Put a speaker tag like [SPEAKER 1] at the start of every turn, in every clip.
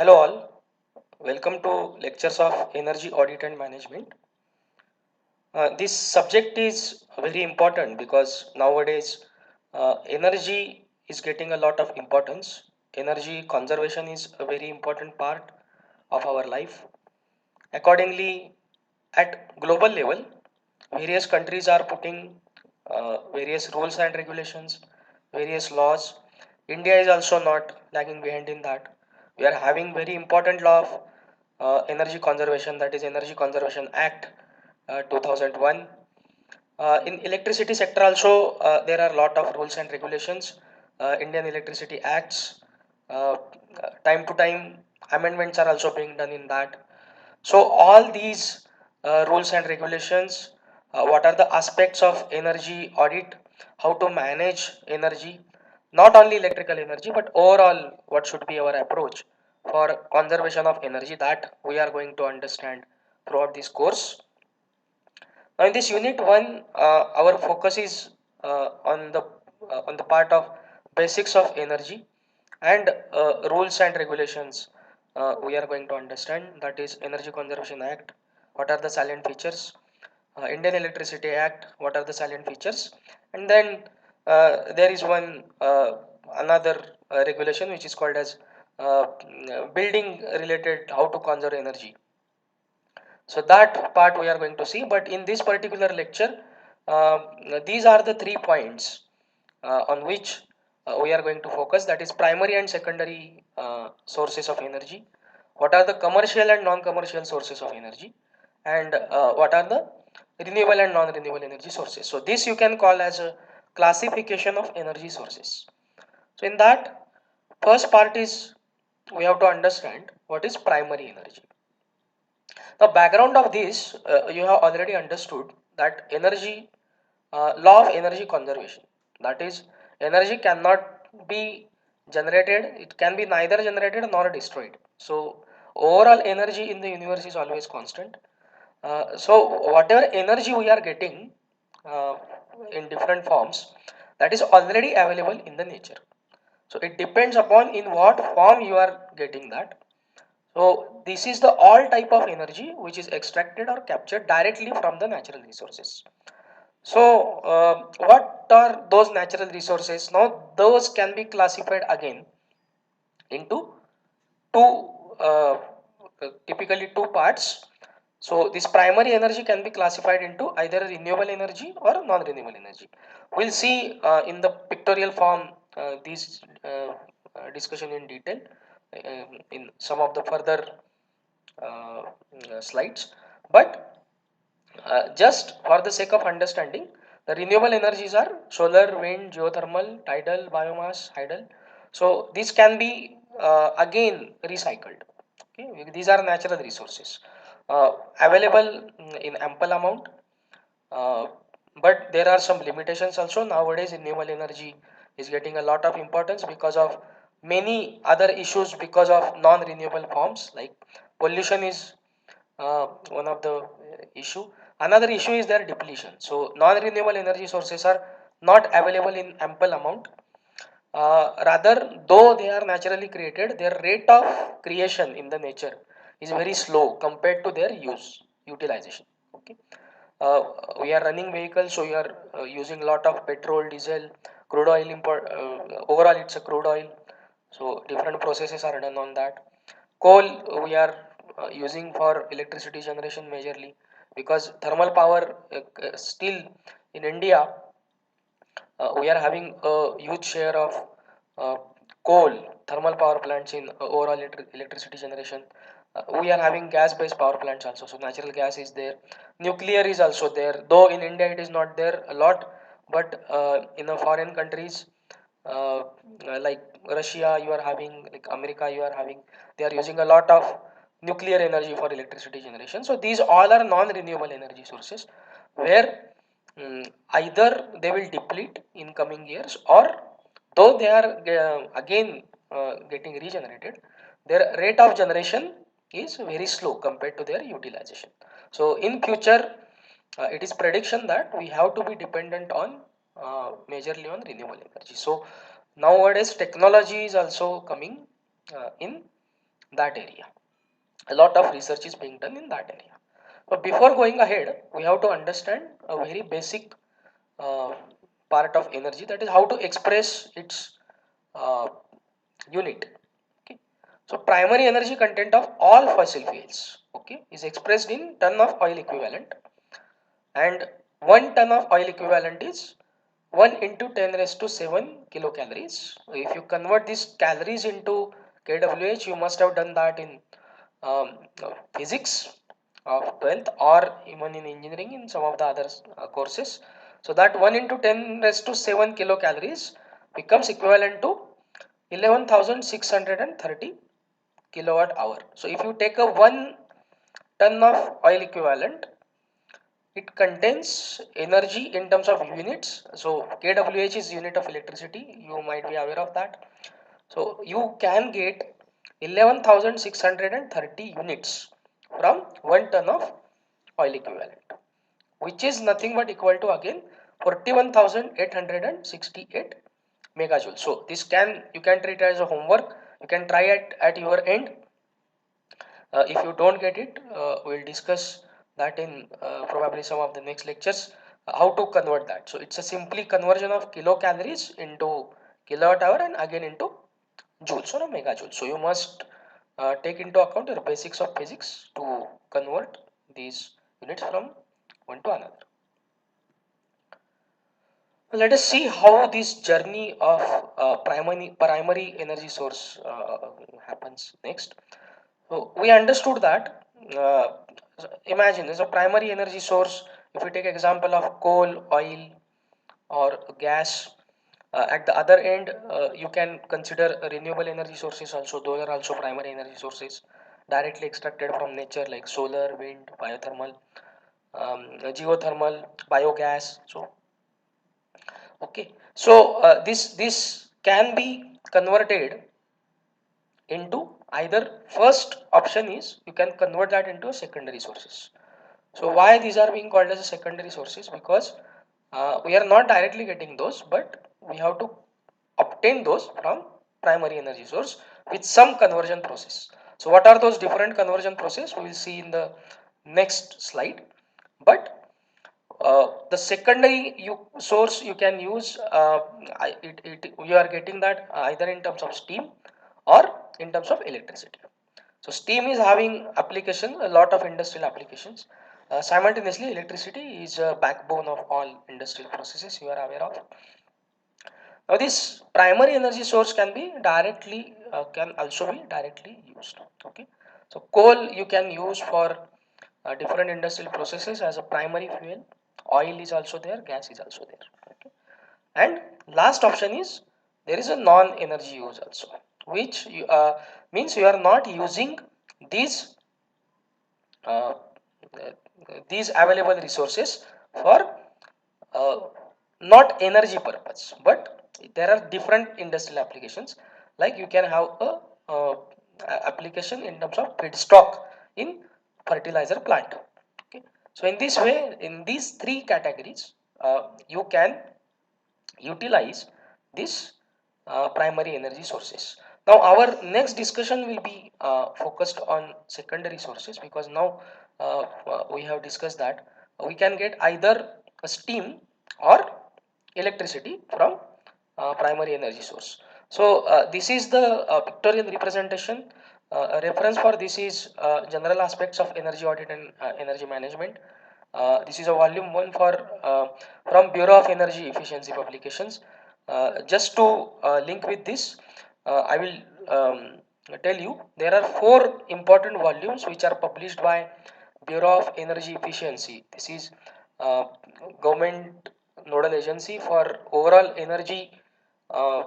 [SPEAKER 1] Hello all, welcome to lectures of energy audit and management. This subject is very important because nowadays energy is getting a lot of importance. Energy conservation is a very important part of our life. Accordingly, at global level, various countries are putting various rules and regulations, various laws. India is also not lagging behind in that. We are having very important law of energy conservation, that is Energy Conservation Act 2001. In electricity sector also there are lot of rules and regulations. Indian Electricity Acts, uh, time to time amendments are also being done in that. So all these rules and regulations, what are the aspects of energy audit, how to manage energy, not only electrical energy but overall what should be our approach for conservation of energy, that we are going to understand throughout this course. Now in this unit 1, our focus is on the part of basics of energy and rules and regulations. We are going to understand, that is Energy Conservation Act, what are the salient features, Indian Electricity Act, what are the salient features, and then there is one another regulation which is called as building related, how to conserve energy. So that part we are going to see, but in this particular lecture, these are the 3 points on which we are going to focus, that is primary and secondary sources of energy, what are the commercial and non-commercial sources of energy, and what are the renewable and non-renewable energy sources. So this you can call as a classification of energy sources. So in that, first part is we have to understand what is primary energy. The background of this, you have already understood that energy, law of energy conservation. That is, energy cannot be generated, it can be neither generated nor destroyed. So, overall energy in the universe is always constant. So, whatever energy we are getting uh, in different forms, that is already available in the nature. So, it depends upon in what form you are getting that. So this is the all type of energy which is extracted or captured directly from the natural resources. So what are those natural resources? Now those can be classified again into two, typically two parts. So this primary energy can be classified into either renewable energy or non-renewable energy. We'll see in the pictorial form these discussion in detail in some of the further slides, but just for the sake of understanding, the renewable energies are solar, wind, geothermal, tidal, biomass, hydel. So these can be again recycled. Okay, these are natural resources available in ample amount, uh, but there are some limitations also. Nowadays renewable energy is getting a lot of importance because of many other issues, because of non-renewable forms like pollution is one of the issue. Another issue is their depletion. So non-renewable energy sources are not available in ample amount. Rather, though they are naturally created, their rate of creation in the nature is very slow compared to their utilization. Okay, uh, we are running vehicles, so we are using a lot of petrol, diesel, crude oil import. Overall, it's a crude oil, so different processes are done on that. Coal we are using for electricity generation majorly, because thermal power still in India we are having a huge share of uh, coal thermal power plants in overall electricity generation. We are having gas based power plants also, so natural gas is there, nuclear is also there, though in India it is not there a lot, but in the foreign countries, uh, like Russia you are having, like America you are having, they are using a lot of nuclear energy for electricity generation. So these all are non renewable energy sources where either they will deplete in coming years, or though they are again getting regenerated, their rate of generation is very slow compared to their utilization. So in future, it is prediction that we have to be dependent on majorly on renewable energy. So nowadays technology is also coming in that area. A lot of research is being done in that area. But before going ahead, we have to understand a very basic uh, part of energy, that is how to express its uh, unit. Okay. So primary energy content of all fossil fuels, okay, is expressed in ton of oil equivalent, and 1 ton of oil equivalent is 1 into 10 raised to 7 kilocalories. If you convert these calories into kWh, you must have done that in um, physics of 12th, or even in engineering in some of the other courses. So that 1 into 10 raised to 7 kilocalories becomes equivalent to 11,630 kilowatt hour. So if you take a 1 ton of oil equivalent, it contains energy in terms of units. So kWh is unit of electricity, you might be aware of that. So you can get 11,630 units from 1 ton of oil equivalent, which is nothing but equal to again 41,868 megajoules. So this you can treat it as a homework. You can try it at your end. If you don't get it, we'll discuss that in probably some of the next lectures, how to convert that. So it's a simply conversion of kilocalories into kilowatt hour and again into joules or a megajoule. So you must take into account your basics of physics to convert these units from one to another. Let us see how this journey of primary energy source happens next. So we understood that, uh, imagine there's a primary energy source. If we take example of coal, oil, or gas, at the other end, you can consider renewable energy sources also. Those are also primary energy sources directly extracted from nature, like solar, wind, biothermal, geothermal, biogas. So okay, so this can be converted into either. First option is you can convert that into secondary sources. So why these are being called as a secondary sources? Because we are not directly getting those, but we have to obtain those from primary energy source with some conversion process. So what are those different conversion process? We will see in the next slide. But the secondary source you can use, you are getting that either in terms of steam or in terms of electricity. So steam is having application, a lot of industrial applications. Simultaneously, electricity is a backbone of all industrial processes you are aware of. Now this primary energy source can also be directly used. Okay, so coal you can use for different industrial processes as a primary fuel. Oil is also there, gas is also there. Okay, and last option is there is a non-energy use also, which means you are not using these uh, these available resources for uh, not energy purpose, but there are different industrial applications. Like you can have uh, application in terms of feedstock in fertilizer plant. Okay, so in this way, in these three categories, you can utilize this primary energy sources. Now our next discussion will be focused on secondary sources, because now we have discussed that we can get either a steam or electricity from primary energy source. So this is the pictorial representation. A reference for this is general aspects of energy audit and energy management. This is a volume 1 for from Bureau of Energy Efficiency Publications. Just to link with this, I will tell you there are 4 important volumes which are published by Bureau of Energy Efficiency. This is uh, government nodal agency for overall energy uh,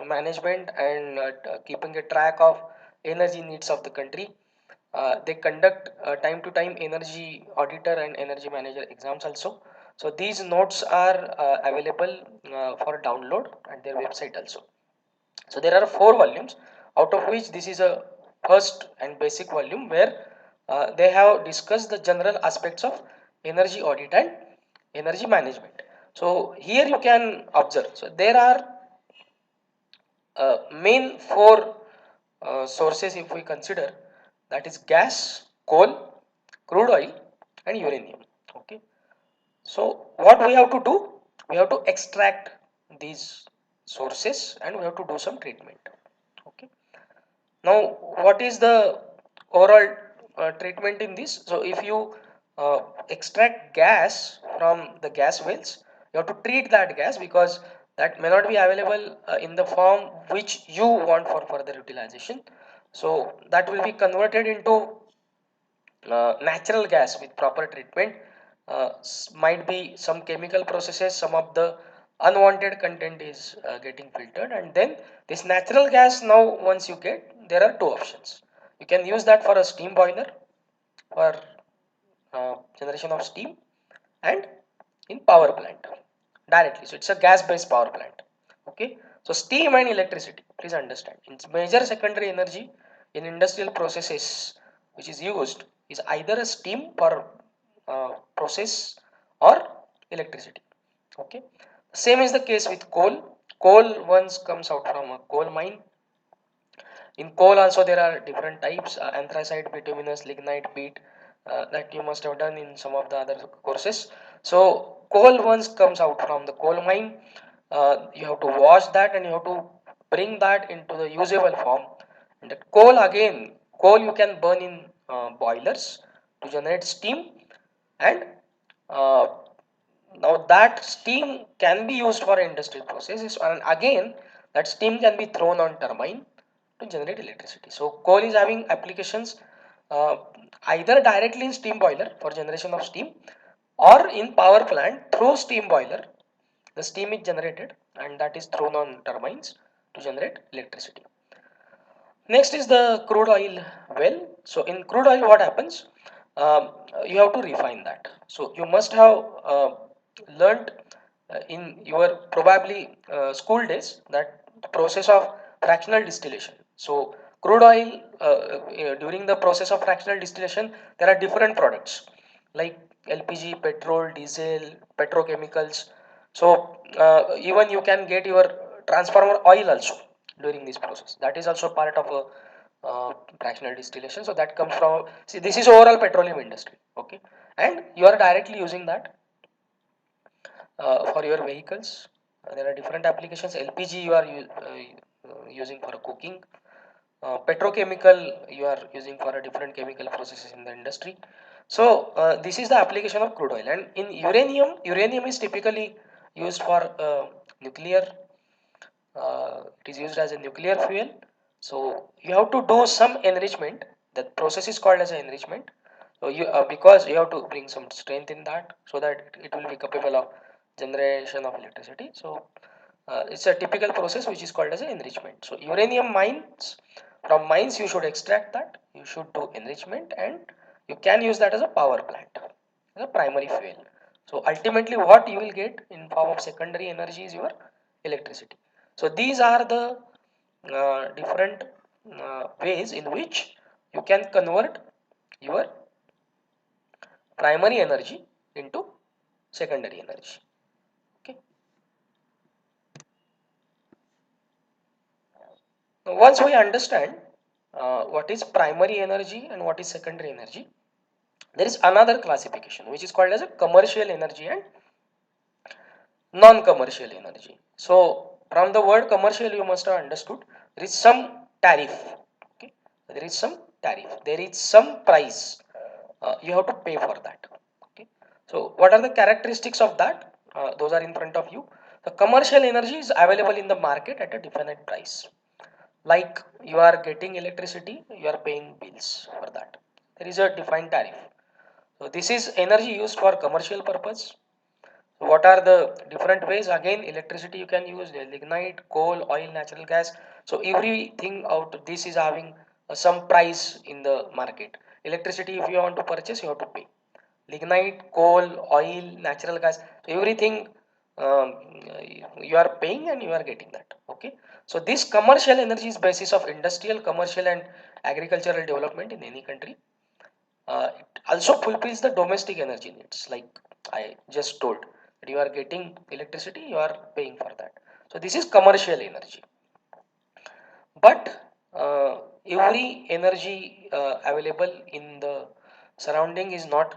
[SPEAKER 1] management and keeping a track of energy needs of the country. They conduct time to time energy auditor and energy manager exams also. So these notes are available for download at their website also. So there are 4 volumes, out of which this is a first and basic volume, where they have discussed the general aspects of energy audit and energy management. So here you can observe. So there are main 4 sources if we consider, that is gas, coal, crude oil and uranium. Okay. So what we have to do? We have to extract these sources and we have to do some treatment. Okay. Now what is the overall treatment in this? So if you extract gas from the gas wells, you have to treat that gas because that may not be available in the form which you want for further utilization. So that will be converted into natural gas with proper treatment. Might be some chemical processes, some of the unwanted content is getting filtered, and then this natural gas, now once you get, there are two options. You can use that for a steam boiler for generation of steam, and in power plant directly. So it's a gas based power plant. Okay. So steam and electricity, please understand, it's major secondary energy in industrial processes which is used is either a steam for process or electricity. Okay. Same is the case with coal. Coal once comes out from a coal mine. In coal also there are different types, anthracite, bituminous, lignite, peat, that you must have done in some of the other courses. So coal once comes out from the coal mine, you have to wash that and you have to bring that into the usable form. And the coal again, coal you can burn in boilers to generate steam, and uh, now that steam can be used for industrial processes, and again that steam can be thrown on turbine to generate electricity. So coal is having applications uh, either directly in steam boiler for generation of steam or in power plant through steam boiler. The steam is generated and that is thrown on turbines to generate electricity. Next is the crude oil well. So in crude oil, what happens? You have to refine that. So you must have learnt in your probably school days that the process of fractional distillation. So crude oil, during the process of fractional distillation, there are different products like LPG, petrol, diesel, petrochemicals. So even you can get your transformer oil also during this process. That is also part of a fractional distillation. So that comes from, see, this is overall petroleum industry. Okay. And you are directly using that for your vehicles. There are different applications. LPG you are using for cooking. Petrochemical you are using for a different chemical processes in the industry. So this is the application of crude oil. And in uranium, uranium is typically used for nuclear. It is used as a nuclear fuel. So you have to do some enrichment. That process is called as an enrichment. So you because you have to bring some strength in that so that it will be capable of generation of electricity. So it's a typical process which is called as an enrichment. So uranium mines, from mines you should extract that. You should do enrichment and you can use that as a power plant, as a primary fuel. So ultimately what you will get in form of secondary energy is your electricity. So these are the different ways in which you can convert your primary energy into secondary energy. Okay. Now once we understand what is primary energy and what is secondary energy, there is another classification which is called as a commercial energy and non-commercial energy. So from the word commercial you must have understood there is some tariff. Okay. There is some tariff, there is some price you have to pay for that. Okay. So what are the characteristics of that? Those are in front of you. The commercial energy is available in the market at a definite price. Like you are getting electricity, you are paying bills for that. There is a defined tariff. So this is energy used for commercial purpose. So what are the different ways? Again, electricity you can use, lignite, coal, oil, natural gas. So everything out of this is having some price in the market. Electricity, if you want to purchase, you have to pay. Lignite, coal, oil, natural gas. So everything um, you are paying and you are getting that. Okay. So this commercial energy is basis of industrial, commercial, and agricultural development in any country. It also fulfills the domestic energy needs, like I just told that you are getting electricity, you are paying for that. So this is commercial energy. But every energy available in the surrounding is not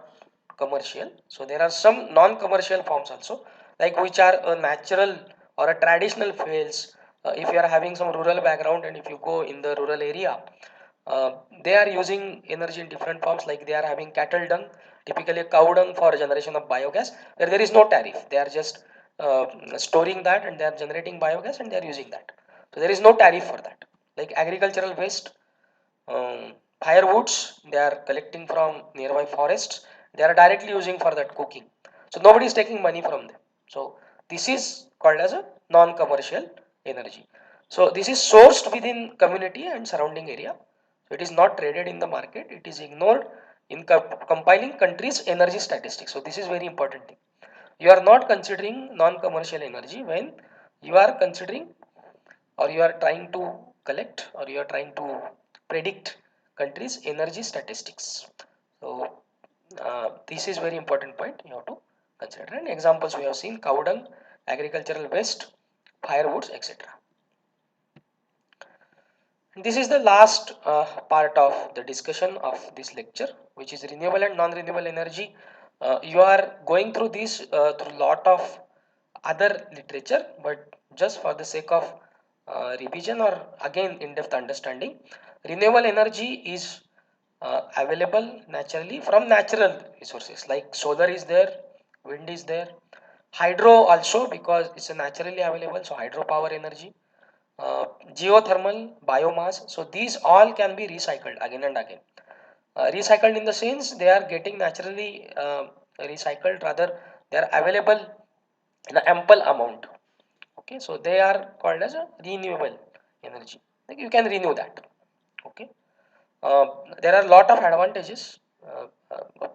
[SPEAKER 1] commercial. So there are some non-commercial forms also, like which are a natural or a traditional fuels. If you are having some rural background and if you go in the rural area, uh, they are using energy in different forms, like they are having cattle dung, typically cow dung for generation of biogas, where there is no tariff. They are just storing that and they are generating biogas and they are using that. So there is no tariff for that. Like agricultural waste, firewoods they are collecting from nearby forests, they are directly using for that cooking, so nobody is taking money from them. So this is called as a non-commercial energy. So this is sourced within community and surrounding area, so it is not traded in the market, it is ignored in compiling countries energy statistics. So this is very important thing. You are not considering non-commercial energy when you are considering or you are trying to collect or you are trying to predict countries energy statistics. So this is very important point you have to consider, and examples we have seen cow dung, agricultural waste, firewoods, etc. This is the last part of the discussion of this lecture, which is renewable and non-renewable energy. You are going through this through lot of other literature, but just for the sake of revision or again in-depth understanding, renewable energy is available naturally from natural resources, like solar is there, wind is there, hydro also because it's a naturally available, so hydropower energy, uh, geothermal, biomass. So these all can be recycled again and again. Recycled in the sense they are getting naturally recycled, rather they are available in an ample amount. Okay, so they are called as a renewable energy. Like you can renew that. Okay, uh, there are a lot of advantages.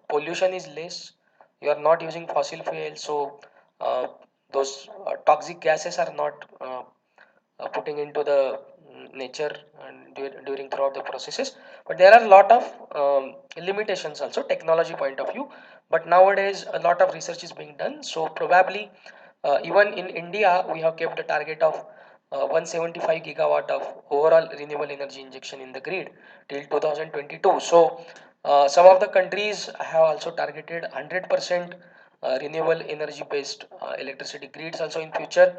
[SPEAKER 1] Pollution is less. You are not using fossil fuel, so those toxic gases are not putting into the nature and during throughout the processes. But there are a lot of limitations also technology point of view, but nowadays a lot of research is being done, so probably even in India we have kept a target of 175 gigawatt of overall renewable energy injection in the grid till 2022. So some of the countries have also targeted 100% renewable energy based electricity grids also in future.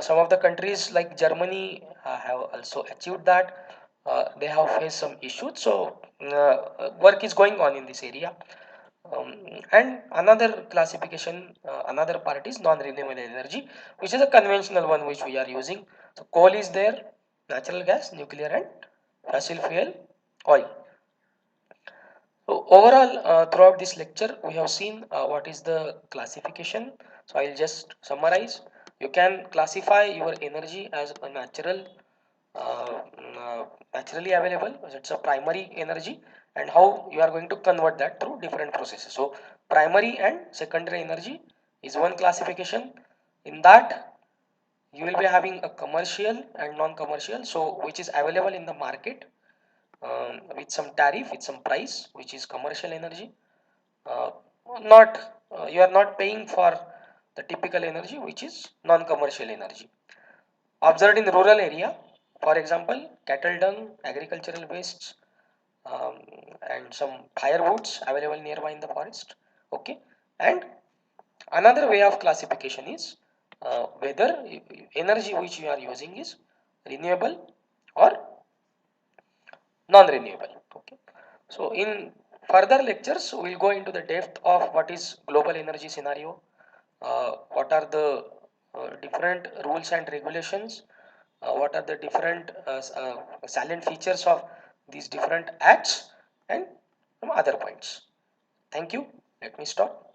[SPEAKER 1] Some of the countries like Germany have also achieved that. They have faced some issues, so work is going on in this area. And another classification, another part is non-renewable energy, which is a conventional one which we are using. So coal is there, natural gas, nuclear, and fossil fuel, oil. So overall, throughout this lecture, we have seen what is the classification. So I'll just summarize. You can classify your energy as a uh, uh, naturally available. It's a primary energy, and how you are going to convert that through different processes. So primary and secondary energy is one classification. In that, you will be having a commercial and non-commercial. So which is available in the market with some tariff, with some price, which is commercial energy. Uh, not You are not paying for the typical energy, which is non-commercial energy. Observed in the rural area, for example, cattle dung, agricultural wastes, um, and some firewoods available nearby in the forest. Okay, and another way of classification is whether energy which you are using is renewable or non-renewable. Okay, so in further lectures we'll go into the depth of what is global energy scenario, what are the different rules and regulations, what are the different salient features of these different acts, and some other points. Thank you. Let me stop.